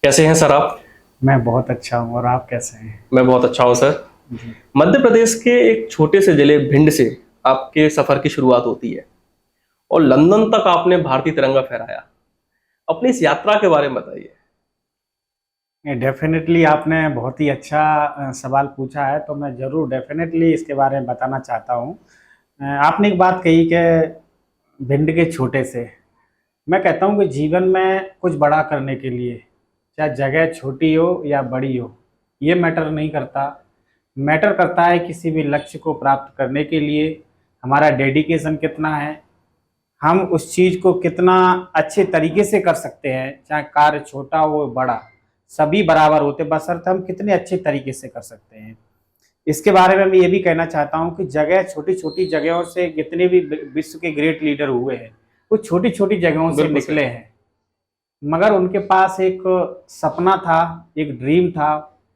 कैसे हैं सर आप? मैं बहुत अच्छा हूँ। और आप कैसे हैं? मैं बहुत अच्छा हूँ सर। जी। मध्य प्रदेश के एक छोटे से जिले भिंड से आपके सफर की शुरुआत होती है और लंदन तक आपने भारतीय तिरंगा फहराया। अपनी इस यात्रा के बारे में बताइए। डेफिनेटली आपने बहुत ही अच्छा सवाल पूछा है, तो मैं ज़रूर डेफिनेटली इसके बारे में बताना चाहता हूँ। आपने एक बात कही कि भिंड के छोटे से, मैं कहता हूँ कि जीवन में कुछ बड़ा करने के लिए चाहे जगह छोटी हो या बड़ी हो, ये मैटर नहीं करता। मैटर करता है किसी भी लक्ष्य को प्राप्त करने के लिए हमारा डेडिकेशन कितना है, हम उस चीज़ को कितना अच्छे तरीके से कर सकते हैं। चाहे कार्य छोटा हो बड़ा, सभी बराबर होते, बशर्ते हम कितने अच्छे तरीके से कर सकते हैं। इसके बारे में मैं ये भी कहना चाहता हूँ कि जगह छोटी छोटी जगहों से जितने भी विश्व के ग्रेट लीडर हुए हैं, वो छोटी छोटी जगहों से बिल्कुल निकले सही। हैं, मगर उनके पास एक सपना था, एक ड्रीम था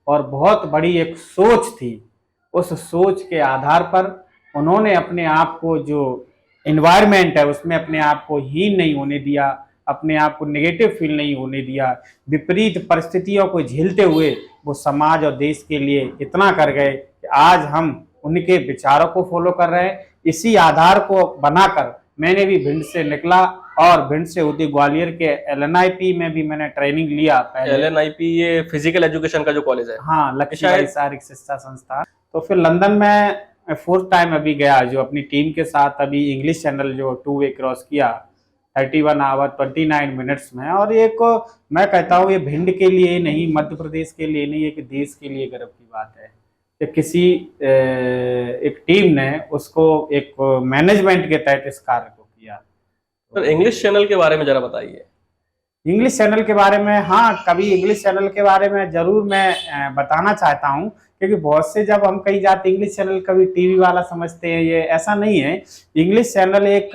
और बहुत बड़ी एक सोच थी। उस सोच के आधार पर उन्होंने अपने आप को, जो इन्वायरमेंट है उसमें अपने आप को हीन नहीं होने दिया, अपने आप को नेगेटिव फील नहीं होने दिया। विपरीत परिस्थितियों को झेलते हुए वो समाज और देश के लिए इतना कर गए कि आज हम उनके विचारों को फॉलो कर रहे हैं। इसी आधार को बनाकर मैंने भी भिंड से निकला और भिंड से होती ग्वालियर के एलएनआईपी में भी मैंने ट्रेनिंग लिया पहले। LNIP ये फिजिकल एजुकेशन का जो कॉलेज है? हाँ, ये लक्ष्मीबाई शायद। शारीरिक शिक्षा संस्थान। तो फिर लंदन में फोर्थ टाइम अभी गया, जो अपनी टीम के साथ अभी इंग्लिश चैनल जो 2 वे क्रॉस किया 31 आवर 29 मिनट्स में। और एक, मैं कहता हूँ ये भिंड के लिए ही नहीं, मध्य प्रदेश के लिए नहीं, एक देश के लिए गर्व की बात है कि किसी एक टीम ने उसको एक मैनेजमेंट के तहत इस कार्य को किया। सर इंग्लिश चैनल के बारे में जरा बताइए। इंग्लिश चैनल के बारे में, हाँ, कभी इंग्लिश चैनल के बारे में जरूर मैं बताना चाहता हूँ, क्योंकि बहुत से जब हम कहीं जाते इंग्लिश चैनल कभी टीवी वाला समझते हैं, ये ऐसा नहीं है। इंग्लिश चैनल एक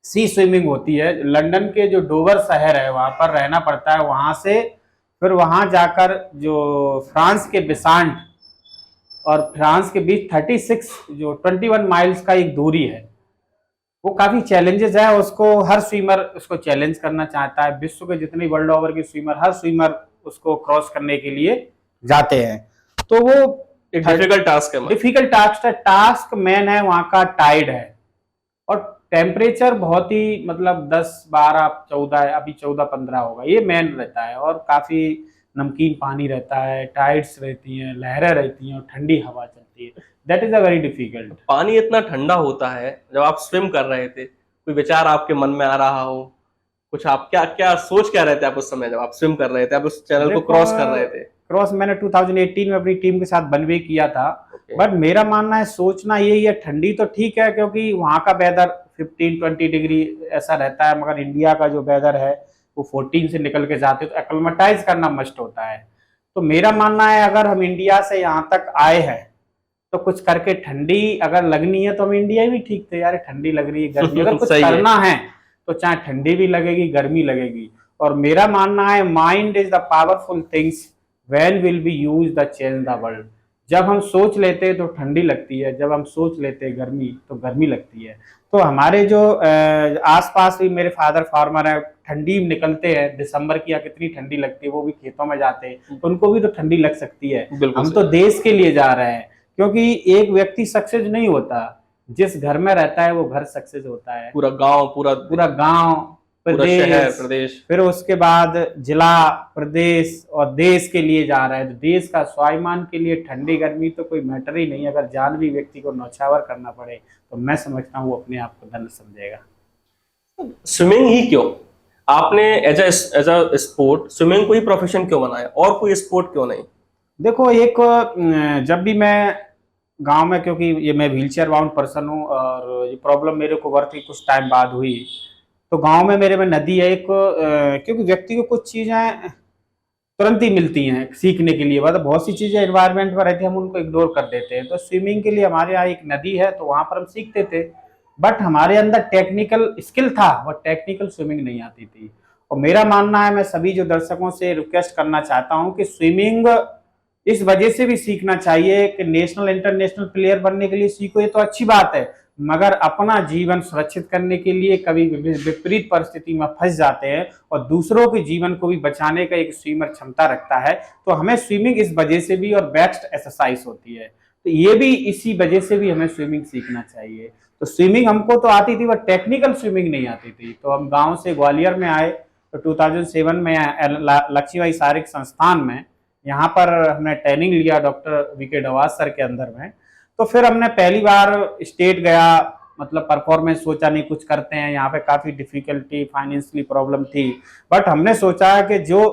सी स्विमिंग होती है। लंदन के जो डोवर शहर है वहाँ पर रहना पड़ता है, वहाँ से फिर वहाँ जाकर जो फ्रांस के बिसांट और फ्रांस के बीच 36 जो 21 माइल्स का एक दूरी है, वो काफी चैलेंजेस है। उसको हर स्विमर उसको चैलेंज करना चाहता है। विश्व के जितने वर्ल्ड ओवर के स्विमर, हर स्विमर उसको क्रॉस करने के लिए जाते हैं। तो वो एक डिफिकल्ट टास्क है। डिफिकल्ट टास्क है। टास्क मेन है वहाँ का टाइड है, और टेम्परेचर बहुत ही, मतलब 10 12 14, अभी 14 15 होगा, ये मेन रहता है। और काफी नमकीन पानी रहता है, टाइड्स रहती हैं, लहरें रहती हैं और ठंडी हवा चलती है। That is a very difficult. पानी इतना ठंडा होता है, जब आप स्विम कर रहे थे कोई विचार आपके मन में आ रहा हो, कुछ आप क्या क्या सोच क्या रहे थे आप उस समय जब आप स्विम कर रहे थे, आप उस चैनल को देखो, क्रॉस कर रहे थे? क्रॉस मैंने 2018 में अपनी टीम के साथ बनवे किया था। ओके। बट मेरा मानना है, सोचना यही है, ठंडी तो ठीक है क्योंकि वहाँ का वेदर 15-20 डिग्री ऐसा रहता है, मगर इंडिया का जो वेदर है वो 14 से निकल के जाते, तो एक्लमेटाइज करना मस्ट होता है। तो मेरा मानना है अगर हम इंडिया से यहाँ तक आए हैं तो कुछ करके ठंडी अगर लगनी है तो हम इंडिया ही ठीक थे यार। ठंडी लग रही है, गर्मी, अगर कुछ सही है। करना है तो चाहे ठंडी भी लगेगी, गर्मी लगेगी। और मेरा मानना है mind is the powerful things when will be use the change the world. जब हम सोच लेते हैं तो ठंडी लगती है, जब हम सोच लेते हैं गर्मी तो गर्मी लगती है। तो हमारे जो आसपास भी मेरे फादर फार्मर है, ठंडी निकलते हैं, दिसंबर की या कितनी ठंडी लगती है, वो भी खेतों में जाते हैं, तो उनको भी तो ठंडी लग सकती है। हम तो देश के लिए जा रहे हैं, क्योंकि एक व्यक्ति सक्सेस नहीं होता, जिस घर में रहता है वो घर सक्सेस होता है। पूरा गांव, पूरा गांव, पूरा शहर, प्रदेश, प्रदेश, फिर उसके बाद जिला, प्रदेश और देश के लिए जा रहा है। तो देश का स्वाभिमान के लिए ठंडी गर्मी तो कोई मैटर ही नहीं। अगर जानवी व्यक्ति को नौछावर करना पड़े तो मैं समझता हूँ वो अपने आप को धन्य समझेगा। स्विमिंग ही क्यों? आपने एज अ स्पोर्ट स्विमिंग को ही प्रोफेशन क्यों बनाया, और कोई स्पोर्ट क्यों नहीं? देखो, एक जब भी मैं गांव में, क्योंकि ये मैं व्हीलचेयर बाउंड पर्सन हूँ और ये प्रॉब्लम मेरे को वर्क की कुछ टाइम बाद हुई, तो गांव में मेरे में नदी है एक, क्योंकि व्यक्ति को कुछ चीज़ें तुरंत ही मिलती हैं सीखने के लिए, मतलब बहुत सी चीज़ें एनवायरनमेंट में रहती हैं, हम उनको इग्नोर कर देते हैं। तो स्विमिंग के लिए हमारे यहाँ एक नदी है, तो वहाँ पर हम सीखते थे। बट हमारे अंदर टेक्निकल स्किल था, वो टेक्निकल स्विमिंग नहीं आती थी। और मेरा मानना है, मैं सभी जो दर्शकों से रिक्वेस्ट करना चाहता हूँ कि स्विमिंग इस वजह से भी सीखना चाहिए कि नेशनल इंटरनेशनल प्लेयर बनने के लिए सीखो, ये तो अच्छी बात है, मगर अपना जीवन सुरक्षित करने के लिए कभी विपरीत परिस्थिति में फंस जाते हैं और दूसरों के जीवन को भी बचाने का एक स्विमर क्षमता रखता है। तो हमें स्विमिंग इस वजह से भी और बेस्ट एक्सरसाइज होती है, तो ये भी इसी वजह से भी हमें स्विमिंग सीखना चाहिए। तो स्विमिंग हमको तो आती थी, बट टेक्निकल स्विमिंग नहीं आती थी। तो हम गांव से ग्वालियर में आए, तो 2007 में लक्ष्मीबाई शारीरिक संस्थान में यहाँ पर हमने ट्रेनिंग लिया डॉक्टर वीके डवास सर के अंदर में। तो फिर हमने पहली बार स्टेट गया, मतलब परफॉर्मेंस सोचा नहीं कुछ करते हैं, यहाँ पे काफ़ी डिफिकल्टी फाइनेंशियली प्रॉब्लम थी। बट हमने सोचा है कि जो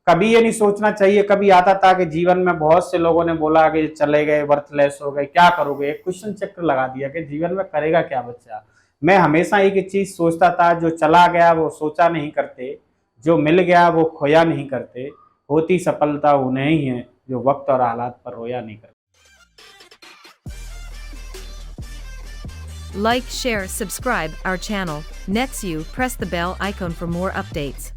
कभी ये नहीं सोचना चाहिए, कभी आता था कि जीवन में बहुत से लोगों ने बोला कि चले गए, वर्थलेस हो गए, क्या करोगे, एक क्वेश्चन चक्र लगा दिया कि जीवन में करेगा क्या बच्चा। मैं हमेशा एक चीज सोचता था, जो चला गया वो सोचा नहीं करते, जो मिल गया वो खोया नहीं करते, होती सफलता उन्हें ही है जो वक्त और हालात पर रोया नहीं करते। Like, share, subscribe our channel. NetSU, press the bell icon for more updates.